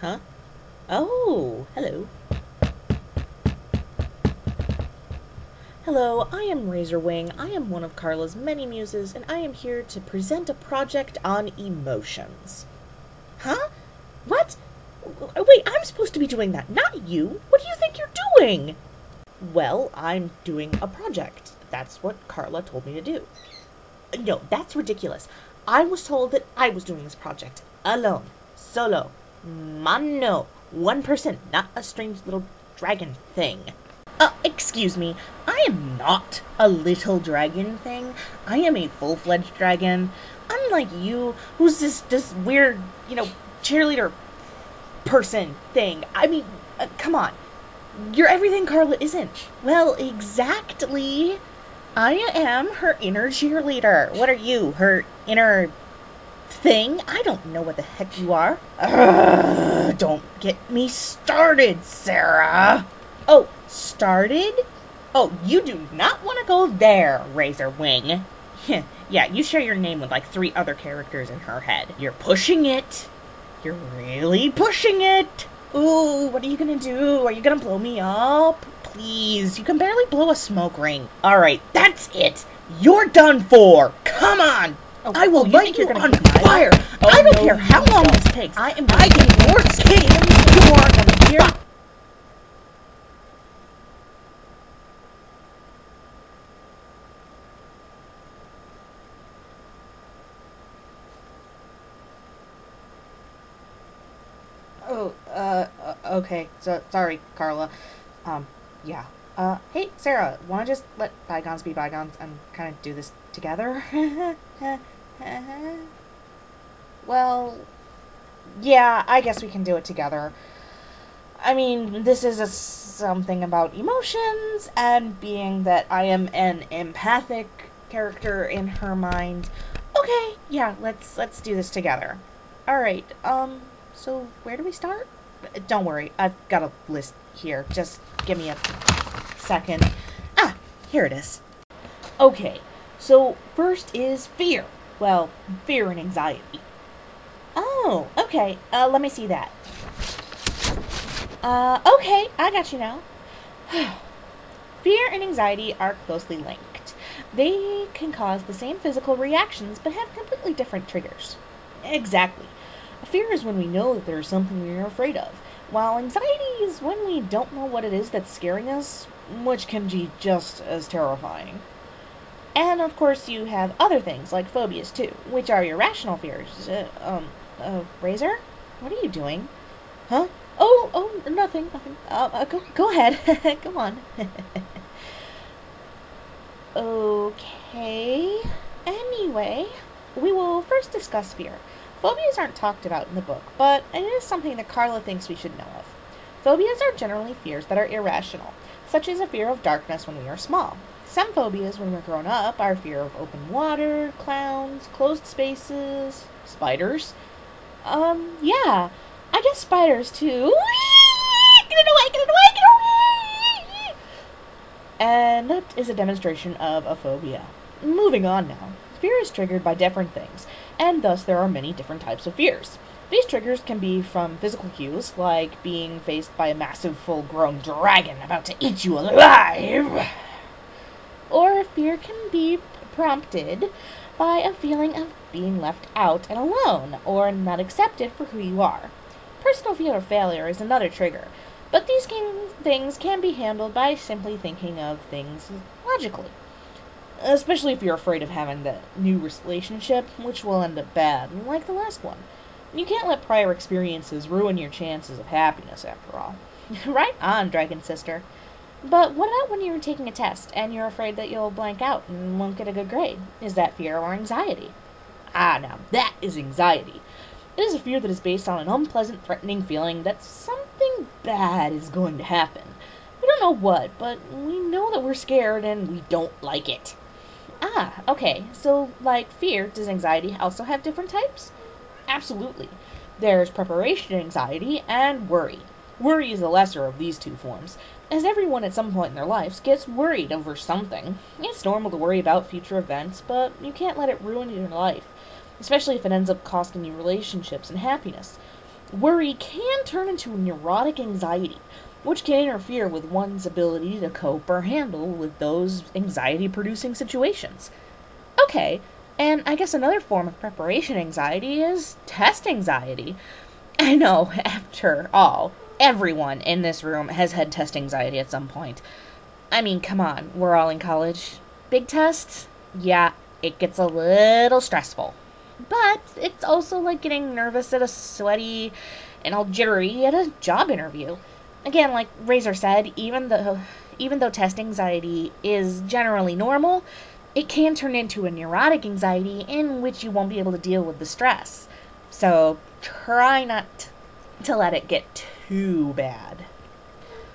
Huh? Oh, hello. Hello, I am Razorwing. I am one of Carla's many muses, and I am here to present a project on emotions. Huh? What? Wait, I'm supposed to be doing that, not you. What do you think you're doing? Well, I'm doing a project. That's what Carla told me to do. No, that's ridiculous. I was told that I was doing this project. Alone. Solo. Mano. One person, not a strange little dragon thing. Excuse me. I am not a little dragon thing. I am a full-fledged dragon. Unlike you, who's this weird, cheerleader person thing. I mean, come on. You're everything Carla isn't. Well, exactly. I am her inner cheerleader. What are you, her inner thing? I don't know what the heck you are. Don't get me started, Sarah. Oh, started? Oh, you do not want to go there, Razorwing. Yeah, you share your name with like 3 other characters in her head. You're pushing it. You're really pushing it. Ooh, what are you gonna do? Are you gonna blow me up? Please, you can barely blow a smoke ring. Alright, that's it. You're done for. Come on. Oh, I will light you on fire. Oh, I don't care how long this takes. I am getting more skin. You are gonna hear. Oh, okay. So, sorry, Carla. Yeah. Hey, Sarah, wanna just let bygones be bygones and kind of do this together? Well, yeah, I guess we can do it together. I mean, this is something about emotions, and being that I am an empathic character in her mind. Okay, yeah, let's do this together. Alright, so where do we start? Don't worry, I've got a list here. Just give me a second. Ah, here it is. Okay, so first is fear. Well, fear and anxiety. Oh, okay, let me see that. Okay, I got you now. Fear and anxiety are closely linked. They can cause the same physical reactions, but have completely different triggers. Exactly. Fear is when we know that there is something we are afraid of, while anxiety is when we don't know what it is that's scaring us, which can be just as terrifying. And of course you have other things like phobias too, which are irrational fears. Razor? What are you doing? Huh? Oh, nothing. Go ahead. Go on. Okay. Anyway, we will first discuss fear. Phobias aren't talked about in the book, but it is something that Carla thinks we should know of. Phobias are generally fears that are irrational, such as a fear of darkness when we are small. Some phobias when we're grown up are fear of open water, clowns, closed spaces, spiders. Yeah, I guess spiders too. Get away! And that is a demonstration of a phobia. Moving on now. Fear is triggered by different things, and thus there are many different types of fears. These triggers can be from physical cues, like being faced by a massive full-grown dragon about to eat you alive. Or fear can be prompted by a feeling of being left out and alone, or not accepted for who you are. Personal fear of failure is another trigger, but these things can be handled by simply thinking of things logically. Especially if you're afraid of having that new relationship, which will end up bad, like the last one. You can't let prior experiences ruin your chances of happiness, after all. Right on, Dragon Sister. But what about when you're taking a test, and you're afraid that you'll blank out and won't get a good grade? Is that fear or anxiety? Ah, now that is anxiety. It is a fear that is based on an unpleasant, threatening feeling that something bad is going to happen. We don't know what, but we know that we're scared and we don't like it. Ah, okay. So, like fear, does anxiety also have different types? Absolutely. There's preparation anxiety and worry. Worry is the lesser of these two forms, as everyone at some point in their lives gets worried over something. It's normal to worry about future events, but you can't let it ruin your life, especially if it ends up costing you relationships and happiness. Worry can turn into neurotic anxiety, which can interfere with one's ability to cope or handle with those anxiety-producing situations. Okay, and I guess another form of preparation anxiety is test anxiety. I know, after all, everyone in this room has had test anxiety at some point. I mean, come on, we're all in college. Big tests? Yeah, it gets a little stressful. But it's also like getting nervous at a sweaty and all jittery at a job interview. Again, like Razor said, even though test anxiety is generally normal, it can turn into a neurotic anxiety in which you won't be able to deal with the stress. So try not to let it get too bad.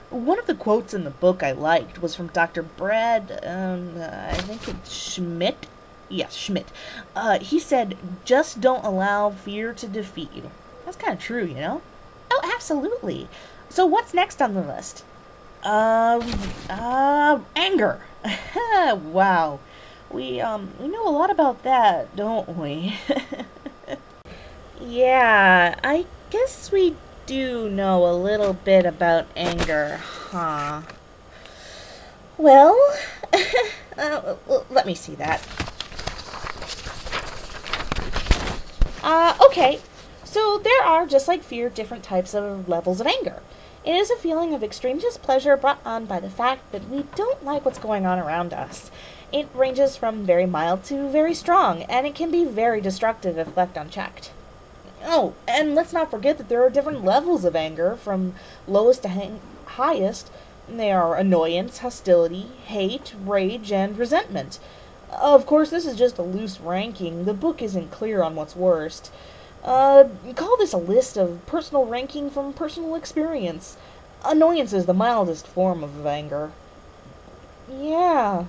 One of the quotes in the book I liked was from Dr. Brad, I think it's Schmidt. Yes, Schmidt. He said, just don't allow fear to defeat you. That's kind of true, you know? Oh, absolutely. So what's next on the list? Anger. Wow. We know a lot about that, don't we? Yeah, I guess we do know a little bit about anger, huh? Well, let me see that. Okay. So there are, just like fear, different types of levels of anger. It is a feeling of extreme displeasure brought on by the fact that we don't like what's going on around us. It ranges from very mild to very strong, and it can be very destructive if left unchecked. Oh, and let's not forget that there are different levels of anger, from lowest to highest. They are annoyance, hostility, hate, rage, and resentment. Of course, this is just a loose ranking. The book isn't clear on what's worst. Call this a list of personal ranking from personal experience. Annoyance is the mildest form of anger. Yeah.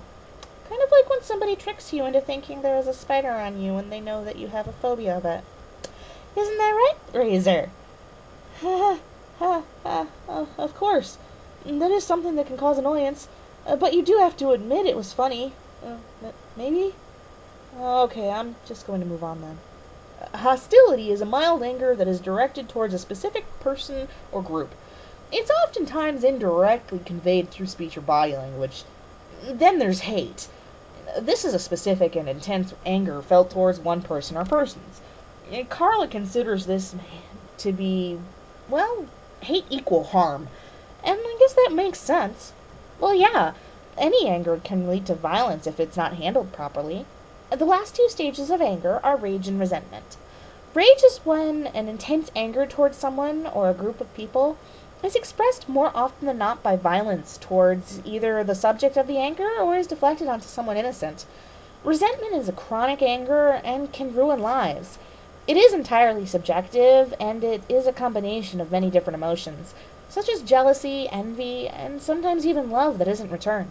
Kind of like when somebody tricks you into thinking there is a spider on you and they know that you have a phobia of it. Isn't that right, Razor? Of course. That is something that can cause annoyance. But you do have to admit it was funny. Maybe? Okay, I'm just going to move on then. Hostility is a mild anger that is directed towards a specific person or group. It's oftentimes indirectly conveyed through speech or body language. Then there's hate. This is a specific and intense anger felt towards one person or persons. Carla considers this to be, well, hate equal harm. And I guess that makes sense. Well, yeah, any anger can lead to violence if it's not handled properly. The last two stages of anger are rage and resentment. Rage is when an intense anger towards someone or a group of people is expressed more often than not by violence towards either the subject of the anger or is deflected onto someone innocent. Resentment is a chronic anger and can ruin lives. It is entirely subjective, and it is a combination of many different emotions, such as jealousy, envy, and sometimes even love that isn't returned.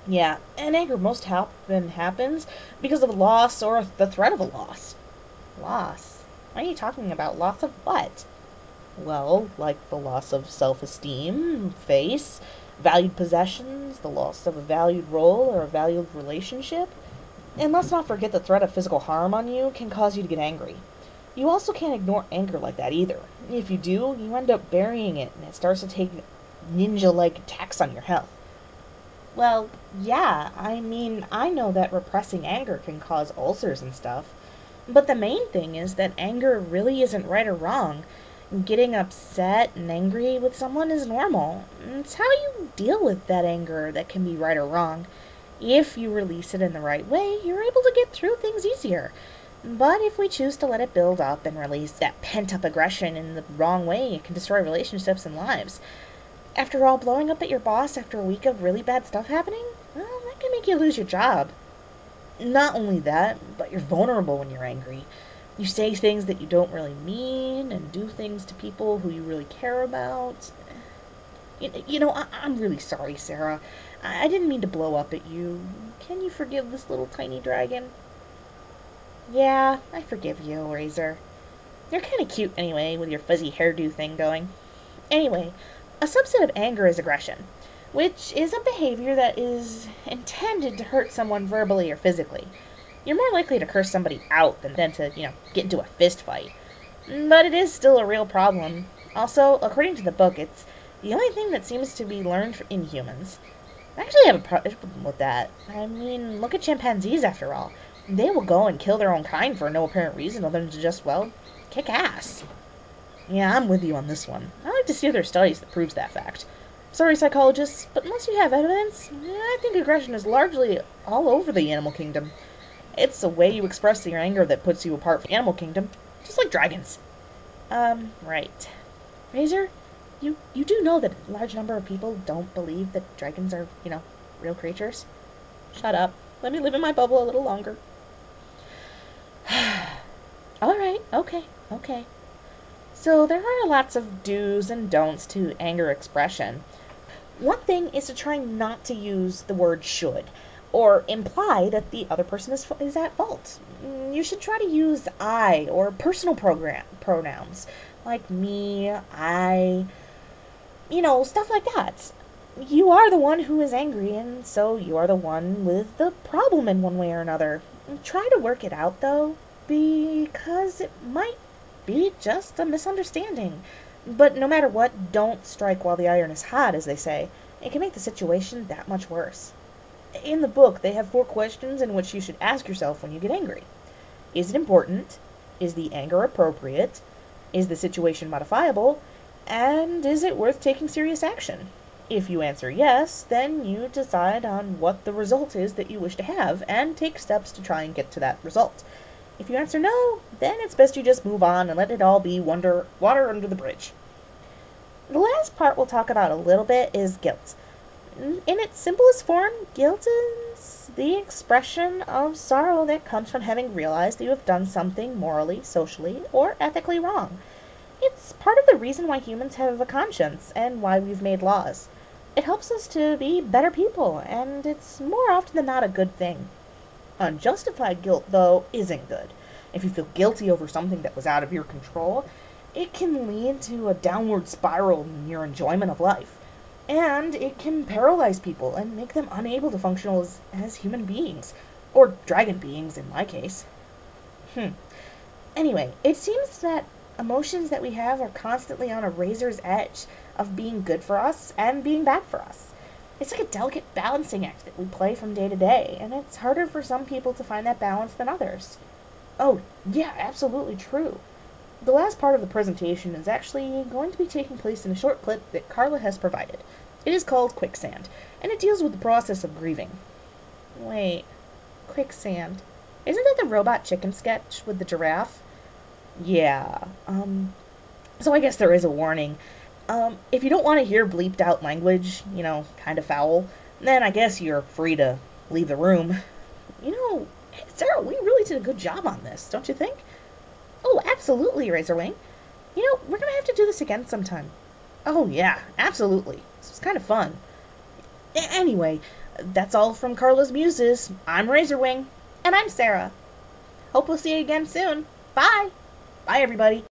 Yeah, and anger most often happens because of loss or the threat of a loss. Loss? What are you talking about? Loss of what? Well, like the loss of self-esteem, face, valued possessions, the loss of a valued role or a valued relationship. And let's not forget the threat of physical harm on you can cause you to get angry. You also can't ignore anger like that either. If you do, you end up burying it, and it starts to take ninja-like attacks on your health. Well, yeah, I mean, I know that repressing anger can cause ulcers and stuff. But the main thing is that anger really isn't right or wrong. Getting upset and angry with someone is normal. It's how you deal with that anger that can be right or wrong. If you release it in the right way, you're able to get through things easier. But if we choose to let it build up and release that pent-up aggression in the wrong way, it can destroy relationships and lives. After all, blowing up at your boss after a week of really bad stuff happening, well, that can make you lose your job. Not only that, but you're vulnerable when you're angry. You say things that you don't really mean and do things to people who you really care about. I'm really sorry, Sarah. I didn't mean to blow up at you. Can you forgive this little tiny dragon? Yeah, I forgive you, Razor. You're kind of cute anyway, with your fuzzy hairdo thing going. Anyway, a subset of anger is aggression, which is a behavior that is intended to hurt someone verbally or physically. You're more likely to curse somebody out than to, get into a fist fight. But it is still a real problem. Also, according to the book, it's the only thing that seems to be learned in humans. I actually have a problem with that. I mean, look at chimpanzees after all. They will go and kill their own kind for no apparent reason other than to just, well, kick ass. Yeah, I'm with you on this one. I like to see other studies that proves that fact. Sorry, psychologists, but unless you have evidence, I think aggression is largely all over the animal kingdom. It's the way you express your anger that puts you apart from the animal kingdom, just like dragons. Right. Razor, you do know that a large number of people don't believe that dragons are, real creatures? Shut up. Let me live in my bubble a little longer. Alright, okay. So there are lots of do's and don'ts to anger expression. One thing is to try not to use the word should, or imply that the other person is at fault. You should try to use I or personal pronouns, like me, I, stuff like that. You are the one who is angry, and so you are the one with the problem in one way or another. Try to work it out, though, because it might be just a misunderstanding. But no matter what, don't strike while the iron is hot, as they say. It can make the situation that much worse. In the book, they have 4 questions in which you should ask yourself when you get angry. Is it important? Is the anger appropriate? Is the situation modifiable? And is it worth taking serious action? If you answer yes, then you decide on what the result is that you wish to have, and take steps to try and get to that result. If you answer no, then it's best you just move on and let it all be water under the bridge. The last part we'll talk about a little bit is guilt. In its simplest form, guilt is the expression of sorrow that comes from having realized that you have done something morally, socially, or ethically wrong. It's part of the reason why humans have a conscience and why we've made laws. It helps us to be better people, and it's more often than not a good thing. Unjustified guilt, though, isn't good. If you feel guilty over something that was out of your control, it can lead to a downward spiral in your enjoyment of life. And it can paralyze people and make them unable to function as human beings. Or dragon beings, in my case. Anyway, it seems that emotions that we have are constantly on a razor's edge of being good for us and being bad for us. It's like a delicate balancing act that we play from day to day, and it's harder for some people to find that balance than others. Oh, yeah, absolutely true. The last part of the presentation is actually going to be taking place in a short clip that Carla has provided. It is called Quicksand, and it deals with the process of grieving. Wait, quicksand. Isn't that the robot chicken sketch with the giraffe? Yeah, so I guess there is a warning. If you don't want to hear bleeped out language, kind of foul, then I guess you're free to leave the room. Sarah, we really did a good job on this, don't you think? Oh, absolutely, Razorwing. We're gonna have to do this again sometime. Oh, yeah, absolutely. This was kind of fun. Anyway, that's all from Carla's Muses. I'm Razorwing. And I'm Sarah. Hope we'll see you again soon. Bye! Bye, everybody.